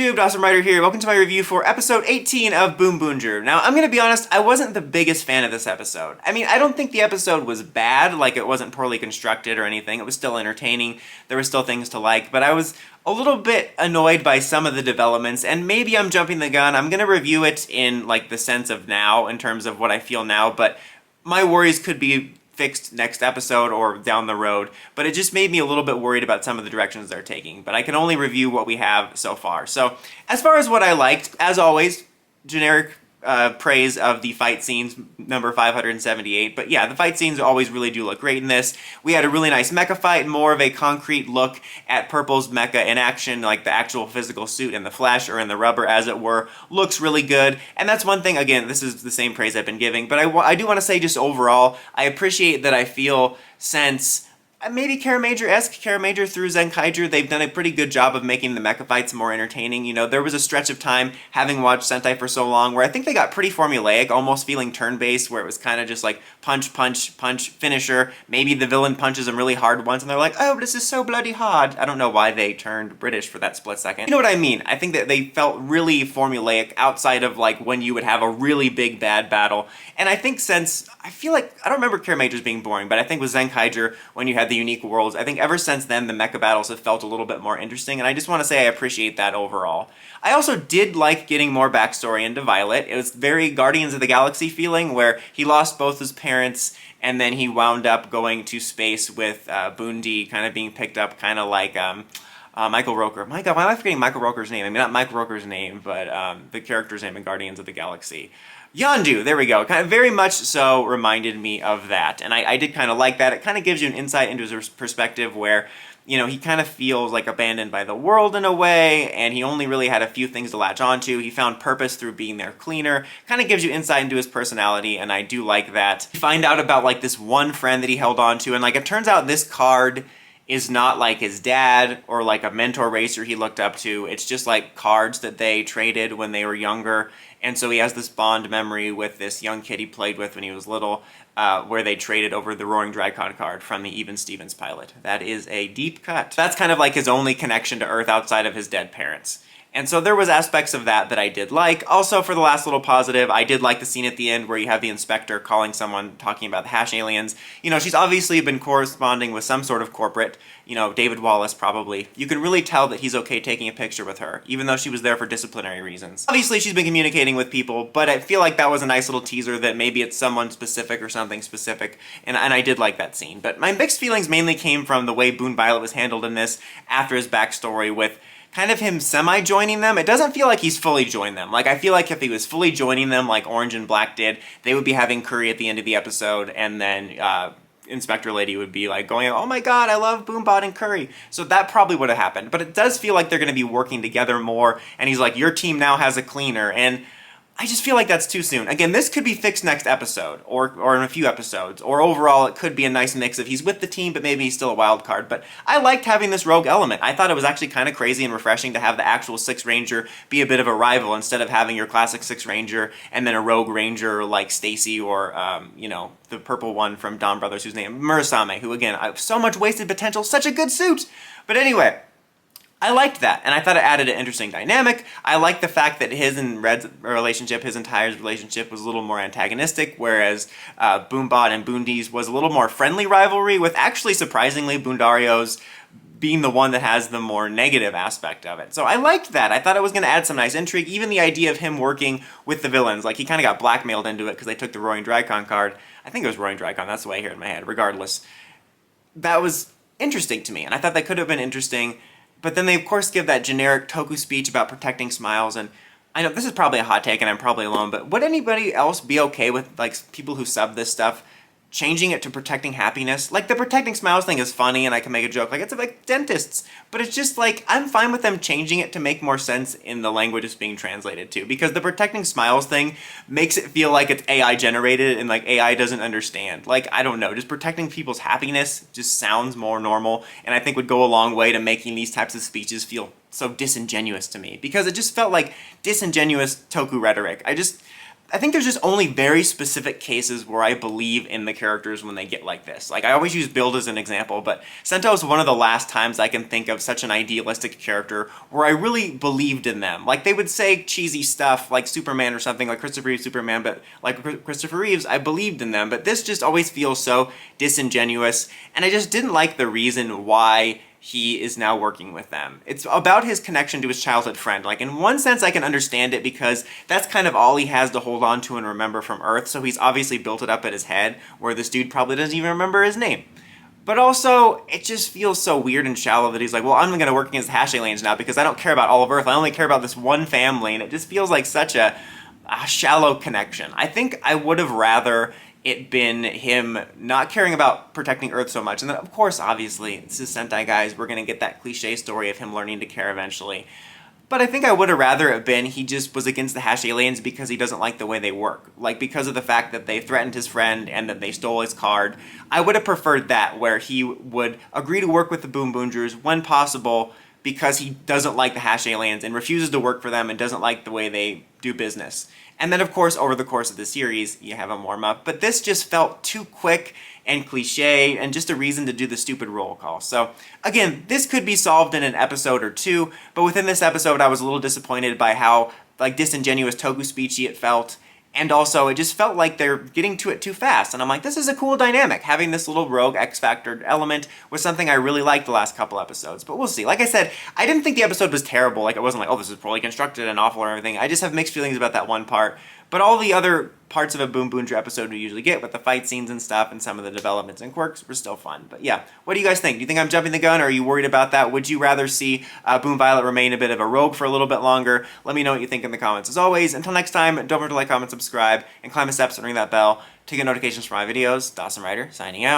YouTube, Awesome Writer here. Welcome to my review for episode 18 of BoonBoomger. Now, I'm gonna be honest, I wasn't the biggest fan of this episode. I mean, I don't think the episode was bad, like it wasn't poorly constructed or anything. It was still entertaining. There were still things to like, but I was a little bit annoyed by some of the developments, and maybe I'm jumping the gun. I'm gonna review it in like the sense of now, in terms of what I feel now, but my worries could be fixed next episode or down the road, but it just made me a little bit worried about some of the directions they're taking. But I can only review what we have so far. So as far as what I liked, as always, generic praise of the fight scenes, number 578. But yeah, the fight scenes always really do look great in this. We had a really nice mecha fight, more of a concrete look at Purple's mecha in action, like the actual physical suit in the flesh, or in the rubber as it were, looks really good. And that's one thing, again, this is the same praise I've been giving, but I do want to say just overall, I appreciate that I feel since maybe Caramajor-esque, Caramajor through Zenkaiger, they've done a pretty good job of making the mecha fights more entertaining. You know, there was a stretch of time, having watched Sentai for so long, where I think they got pretty formulaic, almost feeling turn-based, where it was kind of just like punch, punch, punch, finisher. Maybe the villain punches them really hard once, and they're like, oh, this is so bloody hard. I don't know why they turned British for that split second. You know what I mean? I think that they felt really formulaic outside of like when you would have a really big bad battle. And I think since, I feel like, I don't remember Caramajor's being boring, but I think with Zenkaiger, when you had the unique worlds, I think ever since then the mecha battles have felt a little bit more interesting, and I just want to say I appreciate that overall. I also did like getting more backstory into Violet. It was very Guardians of the Galaxy feeling, where he lost both his parents and then he wound up going to space with Boondie, kind of being picked up kind of like Michael Roker. My god, why am I forgetting Michael Roker's name? I mean, not Michael Roker's name, but the character's name in Guardians of the Galaxy. Yondu, there we go. Kind of very much so reminded me of that, and I did kind of like that. It kind of gives you an insight into his perspective where, you know, he kind of feels like abandoned by the world in a way, and he only really had a few things to latch onto. He found purpose through being their cleaner. Kind of gives you insight into his personality, and I do like that. You find out about like this one friend that he held on to, and like it turns out this card is not like his dad or like a mentor racer he looked up to. It's just like cards that they traded when they were younger. And so he has this bond memory with this young kid he played with when he was little, where they traded over the Roaring Dragon card from the Even Stevens pilot. That is a deep cut. That's kind of like his only connection to Earth outside of his dead parents. And so there was aspects of that I did like. Also, for the last little positive, I did like the scene at the end where you have the inspector calling someone, talking about the hash aliens. You know, she's obviously been corresponding with some sort of corporate, you know, David Wallace probably. You can really tell that he's okay taking a picture with her, even though she was there for disciplinary reasons. Obviously, she's been communicating with people, but I feel like that was a nice little teaser that maybe it's someone specific or something specific, and I did like that scene. But my mixed feelings mainly came from the way Boon Violet was handled in this after his backstory with kind of him semi-joining them. It doesn't feel like he's fully joined them. Like, I feel like if he was fully joining them like Orange and Black did, they would be having curry at the end of the episode, and then Inspector Lady would be like going, oh my god, I love Boombot and curry. So that probably would have happened. But it does feel like they're going to be working together more, and he's like, your team now has a cleaner, and I just feel like that's too soon. Again, this could be fixed next episode, or in a few episodes, or overall it could be a nice mix of he's with the team, but maybe he's still a wild card. But I liked having this rogue element. I thought it was actually kind of crazy and refreshing to have the actual Six Ranger be a bit of a rival, instead of having your classic Six Ranger and then a rogue ranger like Stacy, or, you know, the purple one from Dawn Brothers, whose name, Murasame, who, again, I have so much wasted potential, such a good suit! But anyway, I liked that, and I thought it added an interesting dynamic. I liked the fact that his and Red's relationship, his and Tyre's relationship, was a little more antagonistic, whereas Boombot and Boondie's was a little more friendly rivalry, with actually, surprisingly, Boondario's being the one that has the more negative aspect of it. So I liked that. I thought it was going to add some nice intrigue. Even the idea of him working with the villains, like he kind of got blackmailed into it because they took the Roaring Dragon card. I think it was Roaring Dragon, that's the way I hear it in my head, regardless. That was interesting to me, and I thought that could have been interesting. But then they, of course, give that generic Toku speech about protecting smiles, and I know this is probably a hot take and I'm probably alone, but would anybody else be okay with, like, people who sub this stuff changing it to protecting happiness? Like, the protecting smiles thing is funny and I can make a joke, like, it's like dentists, but it's just like, I'm fine with them changing it to make more sense in the language it's being translated to, because the protecting smiles thing makes it feel like it's AI generated and like AI doesn't understand. Like, I don't know, just protecting people's happiness just sounds more normal, and I think would go a long way to making these types of speeches feel so disingenuous to me, because it just felt like disingenuous Toku rhetoric. I think there's just only very specific cases where I believe in the characters when they get like this. Like, I always use Build as an example, but Sento is one of the last times I can think of such an idealistic character where I really believed in them. Like, they would say cheesy stuff like Superman or something, like Christopher Reeve's Superman, but like Christopher Reeves, I believed in them. But this just always feels so disingenuous, and I just didn't like the reason why he is now working with them. It's about his connection to his childhood friend. Like, in one sense, I can understand it because that's kind of all he has to hold on to and remember from Earth, so he's obviously built it up in his head, where this dude probably doesn't even remember his name. But also, it just feels so weird and shallow that he's like, well, I'm going to work against the Hash aliens now because I don't care about all of Earth, I only care about this one family, and it just feels like such a shallow connection. I think I would have rather it been him not caring about protecting Earth so much. And then, of course, obviously, this is Sentai, guys, we're going to get that cliche story of him learning to care eventually. But I think I would have rather it been he just was against the Hash aliens because he doesn't like the way they work. Like, because of the fact that they threatened his friend and that they stole his card. I would have preferred that, where he would agree to work with the BoonBoomgers when possible because he doesn't like the Hash aliens and refuses to work for them and doesn't like the way they do business. And then, of course, over the course of the series, you have him warm up. But this just felt too quick and cliche and just a reason to do the stupid roll call. So, again, this could be solved in an episode or two, but within this episode, I was a little disappointed by how, like, disingenuous Toku speechy it felt. And also, it just felt like they're getting to it too fast. And I'm like, this is a cool dynamic. Having this little rogue X-Factor element was something I really liked the last couple episodes. But we'll see. Like I said, I didn't think the episode was terrible. Like, it wasn't like, oh, this is poorly constructed and awful or everything. I just have mixed feelings about that one part. But all the other parts of a BoonBoomger episode we usually get with the fight scenes and stuff and some of the developments and quirks were still fun. But yeah, what do you guys think? Do you think I'm jumping the gun, or are you worried about that? Would you rather see Boom Violet remain a bit of a rogue for a little bit longer? Let me know what you think in the comments. As always, until next time, don't forget to like, comment, subscribe, and climb the steps and ring that bell to get notifications for my videos. Dawson Ryder, signing out.